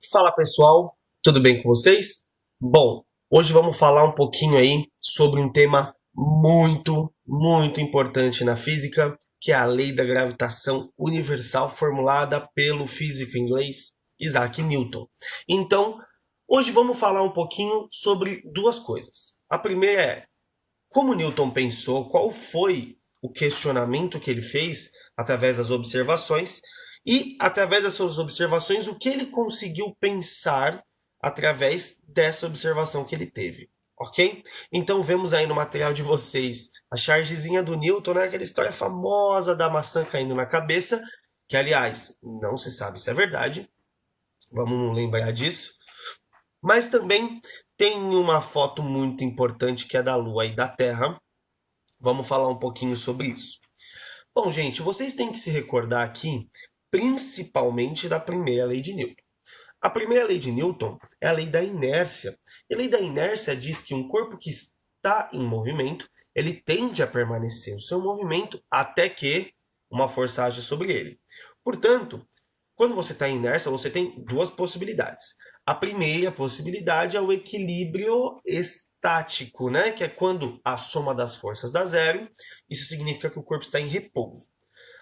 Fala pessoal, tudo bem com vocês? Bom, hoje vamos falar um pouquinho aí sobre um tema muito importante na física, que é a lei da gravitação universal formulada pelo físico inglês Isaac Newton. Então, hoje vamos falar um pouquinho sobre duas coisas. A primeira é como Newton pensou, qual foi o questionamento que ele fez através das observações e, através das suas observações, o que ele conseguiu pensar através dessa observação que ele teve. Ok? Então vemos aí no material de vocês a chargezinha do Newton, né? Aquela história famosa da maçã caindo na cabeça, que aliás não se sabe se é verdade, vamos lembrar disso. Mas também tem uma foto muito importante que é da Lua e da Terra. Vamos falar um pouquinho sobre isso. Bom, gente, vocês têm que se recordar aqui, principalmente da primeira lei de Newton. A primeira lei de Newton é a lei da inércia. E a lei da inércia diz que um corpo que está em movimento, ele tende a permanecer o seu movimento até que uma força age sobre ele. Portanto, quando você está em inércia, você tem duas possibilidades. A primeira possibilidade é o equilíbrio estático, né? Que é quando a soma das forças dá zero. Isso significa que o corpo está em repouso.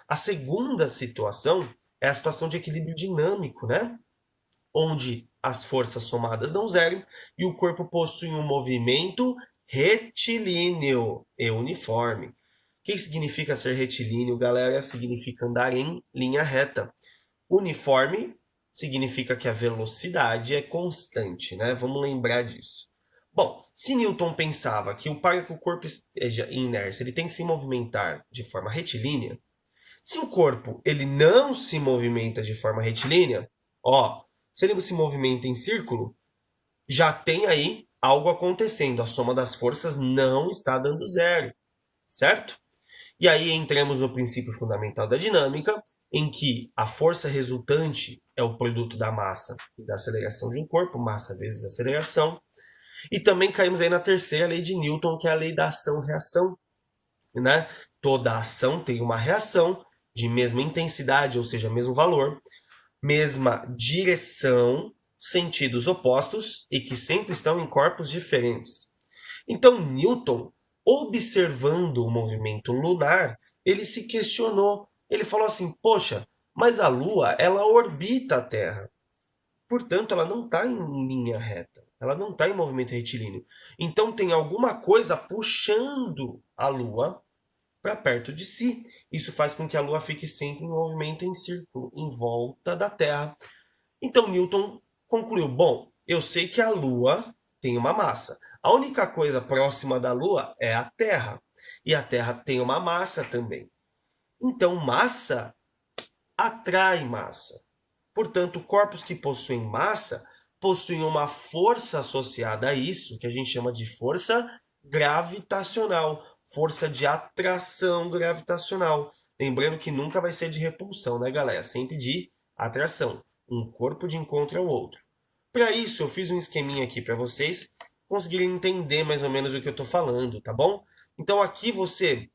A segunda situação é a situação de equilíbrio dinâmico, né? Onde as forças somadas dão zero e o corpo possui um movimento retilíneo e uniforme. O que significa ser retilíneo, galera? Significa andar em linha reta. Uniforme significa que a velocidade é constante, né? Vamos lembrar disso. Bom, se Newton pensava que para que o corpo esteja em inércia, ele tem que se movimentar de forma retilínea, se o corpo ele não se movimenta de forma retilínea, ó, se ele se movimenta em círculo, já tem aí algo acontecendo. A soma das forças não está dando zero, certo? E aí entramos no princípio fundamental da dinâmica, em que a força resultante é o produto da massa e da aceleração de um corpo, massa vezes aceleração. E também caímos aí na terceira lei de Newton, que é a lei da ação-reação, né? Toda ação tem uma reação de mesma intensidade, ou seja, mesmo valor, mesma direção, sentidos opostos e que sempre estão em corpos diferentes. Então, Newton, observando o movimento lunar, ele se questionou. Ele falou assim: poxa, mas a Lua ela orbita a Terra, portanto, ela não está em linha reta, ela não está em movimento retilíneo. Então, tem alguma coisa puxando a Lua para perto de si. Isso faz com que a Lua fique sempre em movimento em círculo, em volta da Terra. Então Newton concluiu: bom, eu sei que a Lua tem uma massa. A única coisa próxima da Lua é a Terra. E a Terra tem uma massa também. Então, massa atrai massa. Portanto, corpos que possuem massa possuem uma força associada a isso, que a gente chama de força gravitacional, força de atração gravitacional. Lembrando que nunca vai ser de repulsão, né, galera? Sempre de atração. Um corpo de encontro ao outro. Para isso, eu fiz um esqueminha aqui para vocês conseguirem entender mais ou menos o que eu estou falando, tá bom? Então, aqui você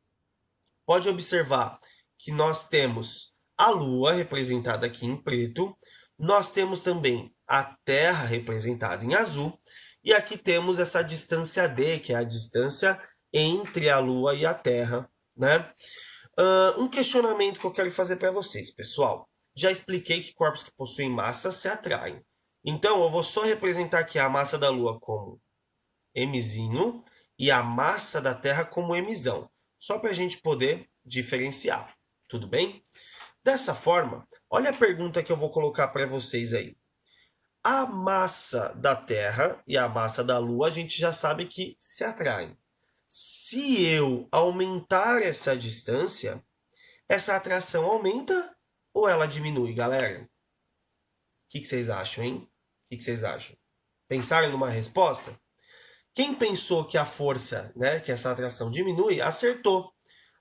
pode observar que nós temos a Lua representada aqui em preto, nós temos também a Terra representada em azul, e aqui temos essa distância D, que é a distância entre a Lua e a Terra, né? Um questionamento que eu quero fazer para vocês, pessoal. Já expliquei que corpos que possuem massa se atraem. Então, eu vou só representar aqui a massa da Lua como Mzinho e a massa da Terra como Mzão, só para a gente poder diferenciar, tudo bem? Dessa forma, olha a pergunta que eu vou colocar para vocês aí. A massa da Terra e a massa da Lua a gente já sabe que se atraem. Se eu aumentar essa distância, essa atração aumenta ou ela diminui, galera? O que vocês acham, hein? O que vocês acham? Pensaram numa resposta? Quem pensou que a força, né, que essa atração diminui, acertou.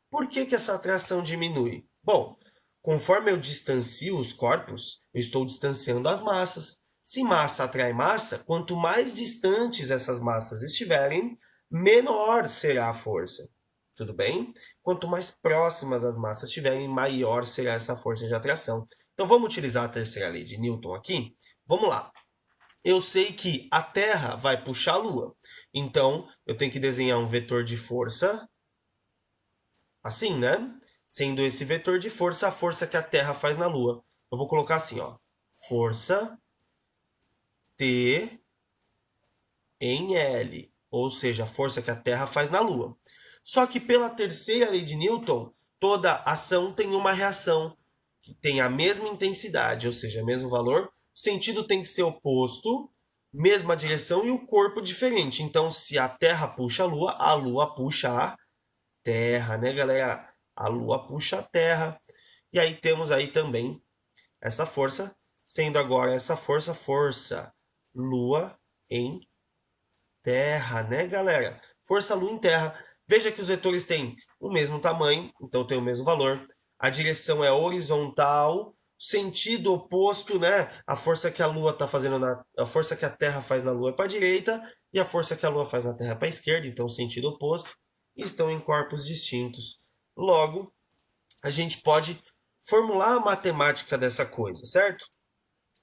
Por que essa atração diminui? Bom, conforme eu distancio os corpos, eu estou distanciando as massas. Se massa atrai massa, quanto mais distantes essas massas estiverem, menor será a força. Tudo bem? Quanto mais próximas as massas estiverem, maior será essa força de atração. Então vamos utilizar a terceira lei de Newton aqui. vamos lá. Eu sei que a Terra vai puxar a Lua. Então, eu tenho que desenhar um vetor de força, assim, né? Sendo esse vetor de força a força que a Terra faz na Lua. Eu vou colocar assim, ó. Força T em L, ou seja, a força que a Terra faz na Lua. Só que pela terceira lei de Newton, toda ação tem uma reação que tem a mesma intensidade, ou seja, o mesmo valor. O sentido tem que ser oposto, mesma direção e o corpo diferente. Então, se a Terra puxa a Lua puxa a Terra, né, galera? A Lua puxa a Terra. E aí temos aí também essa força, sendo agora essa força Lua em Terra, né, galera? Força Lua em Terra. Veja que os vetores têm o mesmo tamanho, então tem o mesmo valor. A direção é horizontal, sentido oposto, né? A força que a Lua está fazendo a força que a Terra faz na Lua é para a direita e a força que a Lua faz na Terra é para a esquerda, então sentido oposto. E estão em corpos distintos. Logo, a gente pode formular a matemática dessa coisa, certo?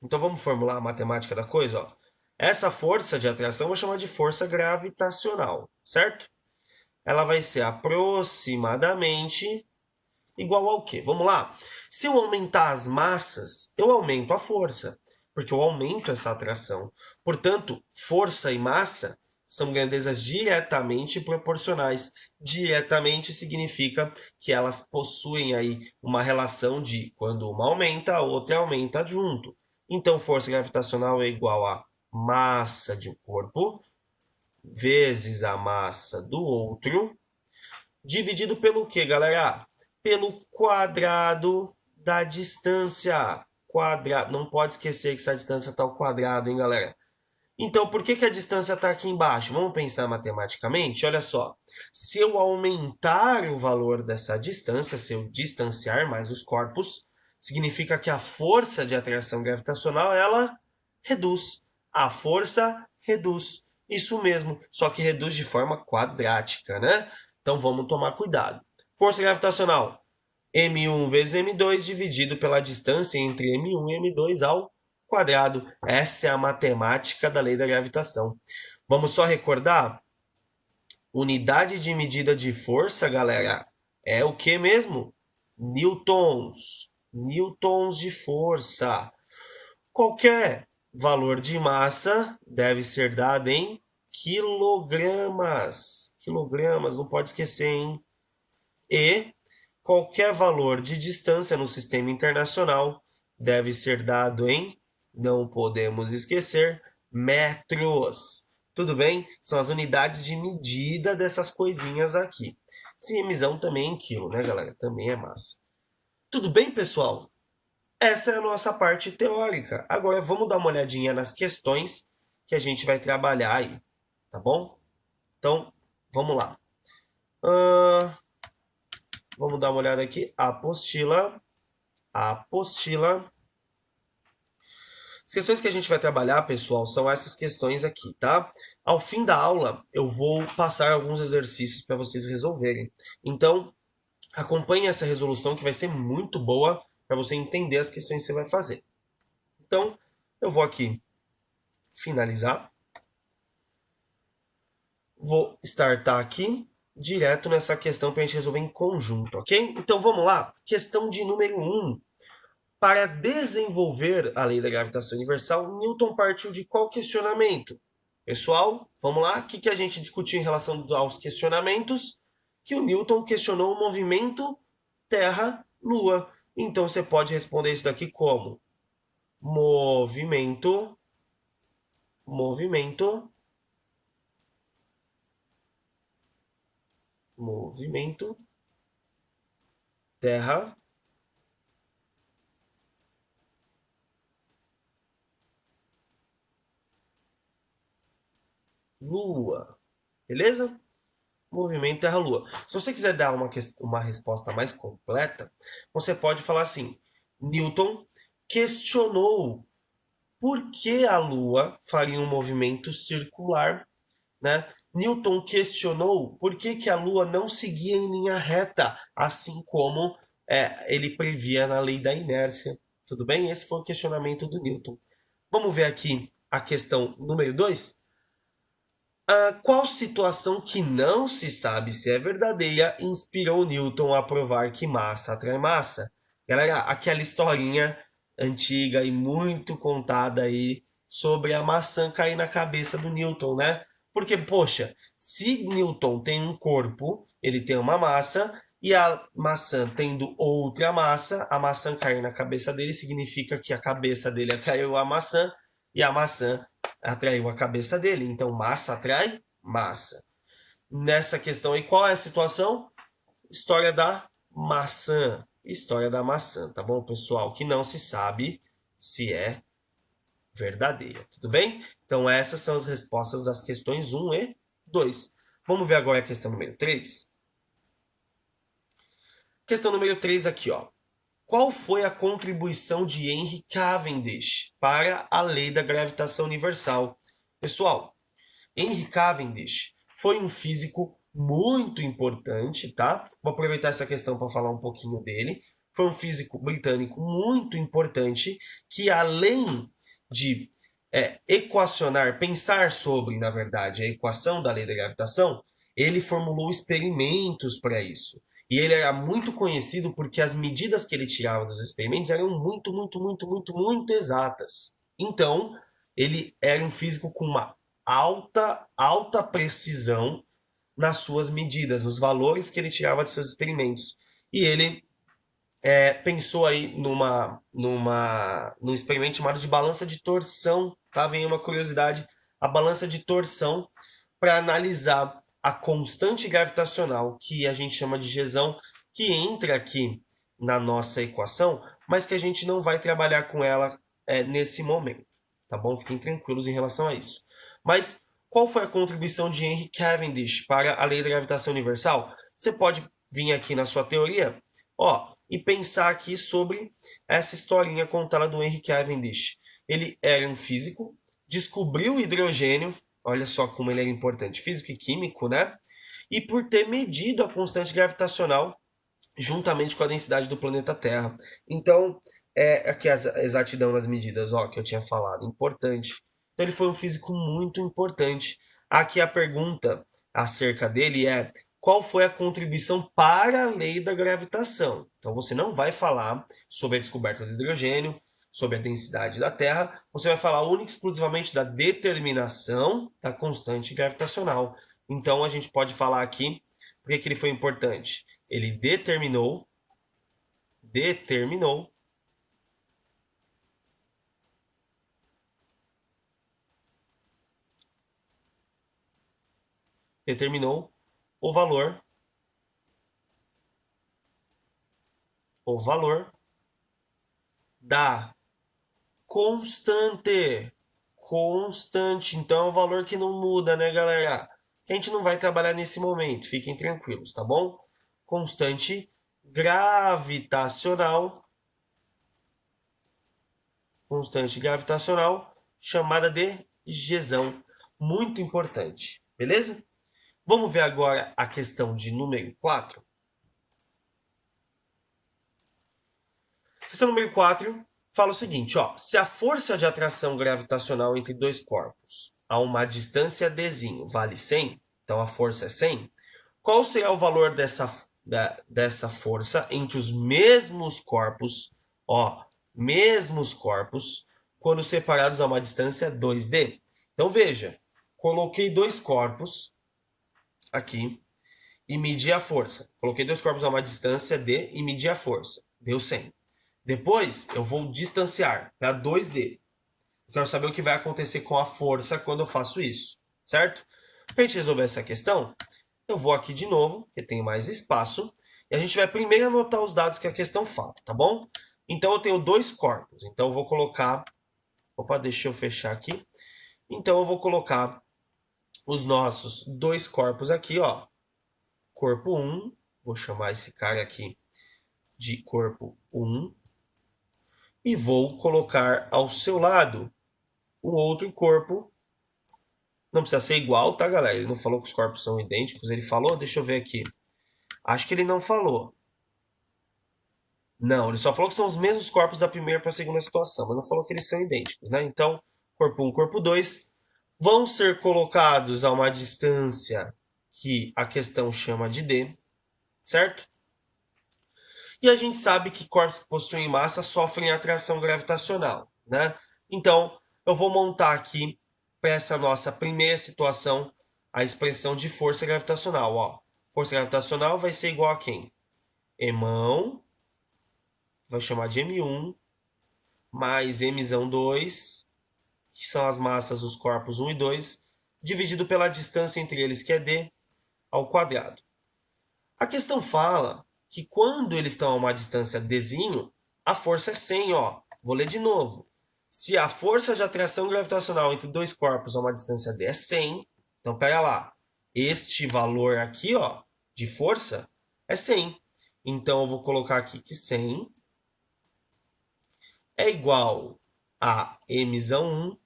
Então vamos formular a matemática da coisa, ó. Essa força de atração eu vou chamar de força gravitacional, certo? Ela vai ser aproximadamente igual ao quê? Vamos lá. Se eu aumentar as massas, eu aumento a força, porque eu aumento essa atração. Portanto, força e massa são grandezas diretamente proporcionais. Diretamente significa que elas possuem aí uma relação de quando uma aumenta, a outra aumenta junto. Então, força gravitacional é igual a massa de um corpo vezes a massa do outro, dividido pelo quê, galera? Pelo quadrado da distância. Quadrado. Não pode esquecer que essa distância está ao quadrado, hein, galera? Então, por que a distância está aqui embaixo? Vamos pensar matematicamente? Olha só. Se eu aumentar o valor dessa distância, se eu distanciar mais os corpos, significa que a força de atração gravitacional, ela reduz. A força reduz. Isso mesmo, só que reduz de forma quadrática, né? Então, vamos tomar cuidado. Força gravitacional, m1 vezes m2 dividido pela distância entre m1 e m2 ao quadrado. Essa é a matemática da lei da gravitação. Vamos só recordar? Unidade de medida de força, galera, é o que mesmo? Newtons. Newtons de força. Qualquer valor de massa deve ser dado em quilogramas. Quilogramas, não pode esquecer, hein? E qualquer valor de distância no sistema internacional deve ser dado em, não podemos esquecer, metros. Tudo bem? São as unidades de medida dessas coisinhas aqui. Sim, emisão também em quilo, né, galera? Também é massa. Tudo bem, pessoal? Essa é a nossa parte teórica. Agora vamos dar uma olhadinha nas questões que a gente vai trabalhar aí, tá bom? Então, vamos lá. Vamos dar uma olhada aqui. Apostila. Apostila. As questões que a gente vai trabalhar, pessoal, são essas questões aqui, tá? Ao fim da aula, eu vou passar alguns exercícios para vocês resolverem. Então, acompanhe essa resolução que vai ser muito boa para você entender as questões que você vai fazer. Então, eu vou aqui finalizar. Vou startar aqui direto nessa questão para a gente resolver em conjunto, ok? Então, vamos lá. Questão de número 1. Para desenvolver a lei da gravitação universal, Newton partiu de qual questionamento? Pessoal, vamos lá. O que a gente discutiu em relação aos questionamentos? Que o Newton questionou o movimento Terra-Lua. Então você pode responder isso daqui como movimento Terra Lua. Beleza? Movimento Terra-Lua. Se você quiser dar uma resposta mais completa, você pode falar assim: Newton questionou por que a Lua faria um movimento circular, né? Newton questionou por que a Lua não seguia em linha reta, assim como ele previa na lei da inércia. Tudo bem? Esse foi o questionamento do Newton. Vamos ver aqui a questão número 2. Qual situação que não se sabe se é verdadeira inspirou Newton a provar que massa atrai massa? Galera, aquela historinha antiga e muito contada aí sobre a maçã cair na cabeça do Newton, né? Porque, poxa, se Newton tem um corpo, ele tem uma massa, e a maçã tendo outra massa, a maçã cair na cabeça dele significa que a cabeça dele atraiu a maçã e a maçã atraiu a cabeça dele. Então, massa atrai massa. Nessa questão aí, qual é a situação? História da maçã. História da maçã, tá bom, pessoal? Que não se sabe se é verdadeira, tudo bem? Então, essas são as respostas das questões 1 e 2. Vamos ver agora a questão número 3. Questão número 3 aqui, ó. Qual foi a contribuição de Henry Cavendish para a lei da gravitação universal? Pessoal, Henry Cavendish foi um físico muito importante, tá? Vou aproveitar essa questão para falar um pouquinho dele. Foi um físico britânico muito importante que, além de equacionar, pensar sobre, na verdade, a equação da lei da gravitação, ele formulou experimentos para isso. E ele era muito conhecido porque as medidas que ele tirava dos experimentos eram muito exatas. Então, ele era um físico com uma alta precisão nas suas medidas, nos valores que ele tirava de seus experimentos. E ele pensou aí num experimento chamado de balança de torção, tá? Vem uma curiosidade, a balança de torção para analisar a constante gravitacional, que a gente chama de Gzão, que entra aqui na nossa equação, mas que a gente não vai trabalhar com ela nesse momento, tá bom? Fiquem tranquilos em relação a isso. Mas qual foi a contribuição de Henry Cavendish para a lei da gravitação universal? Você pode vir aqui na sua teoria, ó, e pensar aqui sobre essa historinha contada do Henry Cavendish. Ele era um físico, descobriu o hidrogênio, olha só como ele era importante, físico e químico, né? E por ter medido a constante gravitacional juntamente com a densidade do planeta Terra. Então, aqui a exatidão nas medidas, ó, que eu tinha falado, importante. Então, ele foi um físico muito importante. Aqui a pergunta acerca dele é: qual foi a contribuição para a lei da gravitação? Então, você não vai falar sobre a descoberta do hidrogênio, sobre a densidade da Terra, você vai falar única e exclusivamente da determinação da constante gravitacional. Então, a gente pode falar aqui por que ele foi importante. Ele determinou o valor da constante. Constante. Então é um valor que não muda, né, galera? A gente não vai trabalhar nesse momento, fiquem tranquilos, tá bom? Constante gravitacional. Constante gravitacional, chamada de Gzão. Muito importante, beleza? Vamos ver agora a questão de número 4. Questão número 4 fala o seguinte, ó. Se a força de atração gravitacional entre dois corpos a uma distância dzinho vale 100, então a força é 100, qual será o valor dessa força entre os mesmos corpos, ó, mesmos corpos, quando separados a uma distância 2D? Então veja, coloquei dois corpos aqui e medi a força. Coloquei dois corpos a uma distância D e medi a força. Deu 100. Depois eu vou distanciar para 2D. Eu quero saber o que vai acontecer com a força quando eu faço isso, certo? Para a gente resolver essa questão, eu vou aqui de novo, porque tem mais espaço, e a gente vai primeiro anotar os dados que a questão fala, tá bom? Então eu tenho dois corpos, então eu vou colocar... Opa, deixa eu fechar aqui. Então eu vou colocar os nossos dois corpos aqui, ó. Corpo 1, vou chamar esse cara aqui de corpo 1, e vou colocar ao seu lado o outro corpo. Não precisa ser igual, tá, galera? Ele não falou que os corpos são idênticos. Ele falou? Deixa eu ver aqui. Acho que ele não falou. Não, ele só falou que são os mesmos corpos da primeira para a segunda situação, mas não falou que eles são idênticos, né? Então, corpo 1, corpo 2 vão ser colocados a uma distância que a questão chama de D, certo? E a gente sabe que corpos que possuem massa sofrem atração gravitacional, né? Então, eu vou montar aqui para essa nossa primeira situação a expressão de força gravitacional, ó. Força gravitacional vai ser igual a quem? Emão, vai chamar de M1, mais Mzão2, que são as massas dos corpos 1 e 2, dividido pela distância entre eles, que é D, ao quadrado. A questão fala que quando eles estão a uma distância Dzinho, a força é 100, ó. Vou ler de novo. Se a força de atração gravitacional entre dois corpos a uma distância D é 100, então pega lá. Este valor aqui, ó, de força é 100. Então eu vou colocar aqui que 100 é igual a Mzão1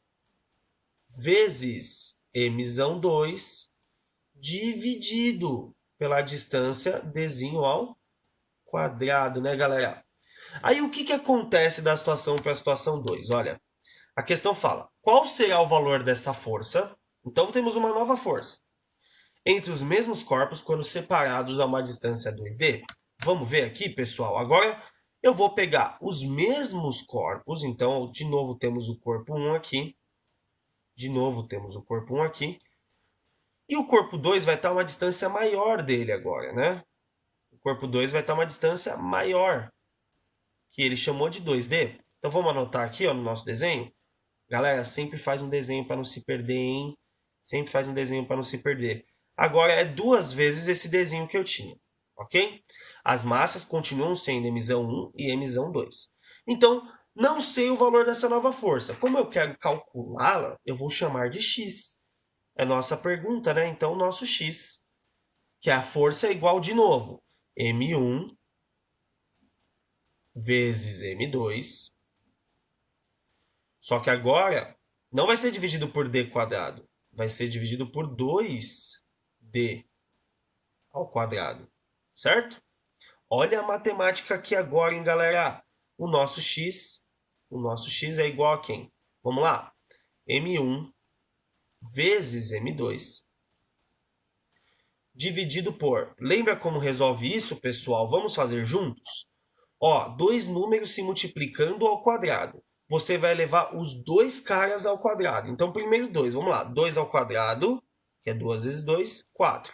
vezes Mzão2 dividido pela distância Dzinho ao quadrado, né, galera? Aí o que, que acontece da situação para a situação 2? Olha, a questão fala, qual será o valor dessa força? Então temos uma nova força entre os mesmos corpos quando separados a uma distância 2D. Vamos ver aqui, pessoal. Agora eu vou pegar os mesmos corpos, então de novo temos o corpo 1 aqui, de novo temos o corpo 1 aqui, e o corpo 2 vai estar uma distância maior dele agora, né? O corpo 2 vai estar uma distância maior, que ele chamou de 2D. Então vamos anotar aqui, ó, no nosso desenho. Galera, sempre faz um desenho para não se perder, hein? Sempre faz um desenho para não se perder. Agora é 2 vezes esse desenho que eu tinha, ok? As massas continuam sendo Mzão1 e Mzão2. Então, não sei o valor dessa nova força. Como eu quero calculá-la, eu vou chamar de x. É nossa pergunta, né? Então, o nosso x, que a força é igual de novo, M1 vezes M2. Só que agora não vai ser dividido por d quadrado, vai ser dividido por 2d ao quadrado, certo? Olha a matemática aqui agora, hein, galera? O nosso x é igual a quem? Vamos lá. M1 vezes M2 dividido por... Lembra como resolve isso, pessoal? Vamos fazer juntos? Ó, dois números se multiplicando ao quadrado. Você vai levar os dois caras ao quadrado. Então, primeiro 2, vamos lá. 2 ao quadrado, que é 2 vezes 2, 4.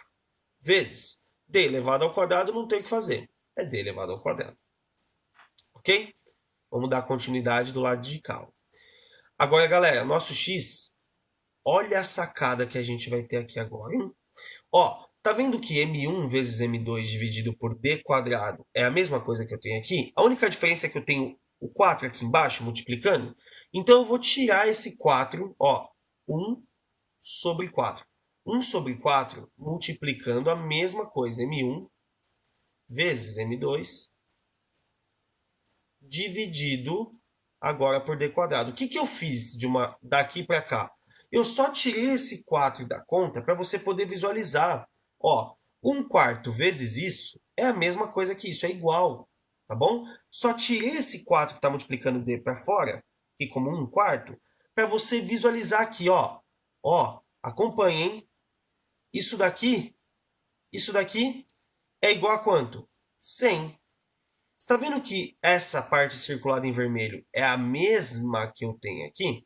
Vezes d elevado ao quadrado, não tem o que fazer. É d elevado ao quadrado. Ok? Vamos dar continuidade do lado de cá. Agora, galera, nosso x, olha a sacada que a gente vai ter aqui agora, hein? Ó, tá vendo que M1 vezes M2 dividido por D quadrado é a mesma coisa que eu tenho aqui? A única diferença é que eu tenho o 4 aqui embaixo multiplicando. Então eu vou tirar esse 4, ó, 1 sobre 4. 1 sobre 4 multiplicando a mesma coisa, M1 vezes M2 dividido agora por D quadrado. O que, que eu fiz daqui para cá? Eu só tirei esse 4 da conta para você poder visualizar. Ó, 1/4 vezes isso é a mesma coisa que isso, é igual, tá bom? Só tirei esse 4 que está multiplicando D para fora, aqui como 1/4, para você visualizar aqui, ó. Ó, acompanhe, hein? Isso daqui é igual a quanto? 100. Está vendo que essa parte circulada em vermelho é a mesma que eu tenho aqui?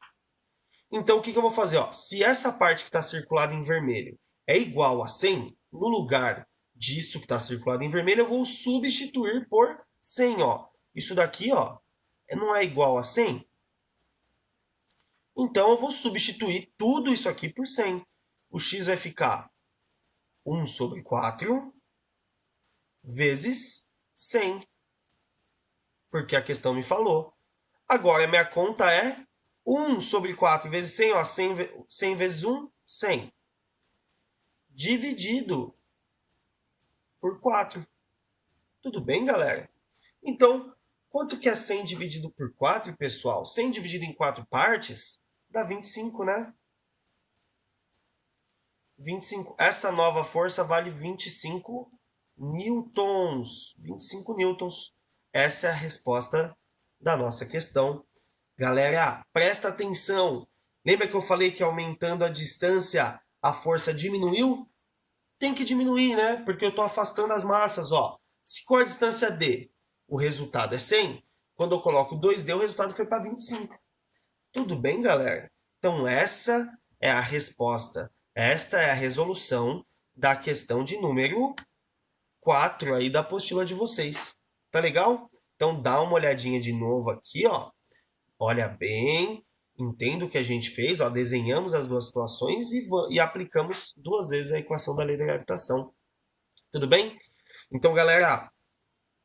Então, o que, que eu vou fazer? Ó? Se essa parte que está circulada em vermelho é igual a 100, no lugar disso que está circulado em vermelho, eu vou substituir por 100. Ó. Isso daqui ó, não é igual a 100? Então, eu vou substituir tudo isso aqui por 100. O x vai ficar 1 sobre 4 vezes 100. Porque a questão me falou. Agora, a minha conta é 1 sobre 4 vezes 100, ó, 100 vezes 1, 100. Dividido por 4. Tudo bem, galera? Então, quanto que é 100 dividido por 4, pessoal? 100 dividido em 4 partes dá 25, né? 25. Essa nova força vale 25 newtons. 25 newtons. essa é a resposta da nossa questão. Galera, presta atenção. Lembra que eu falei que aumentando a distância a força diminuiu? Tem que diminuir, né? Porque eu estou afastando as massas, ó. Se com a distância D o resultado é 100, quando eu coloco 2D, o resultado foi para 25. Tudo bem, galera? Então, essa é a resposta. Esta é a resolução da questão de número 4 aí da apostila de vocês. Tá legal? Então, dá uma olhadinha de novo aqui, ó. Olha bem, entenda o que a gente fez, ó, desenhamos as duas situações e aplicamos duas vezes a equação da lei da gravitação. Tudo bem? Então, galera,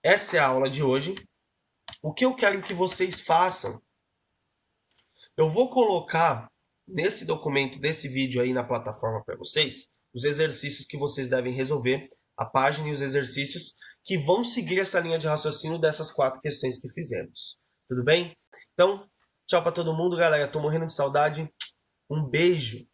essa é a aula de hoje. O que eu quero que vocês façam? Eu vou colocar nesse documento, desse vídeo aí na plataforma para vocês, os exercícios que vocês devem resolver, a página e os exercícios que vão seguir essa linha de raciocínio dessas 4 questões que fizemos. Tudo bem? Então, tchau para todo mundo, galera. Tô morrendo de saudade. Um beijo.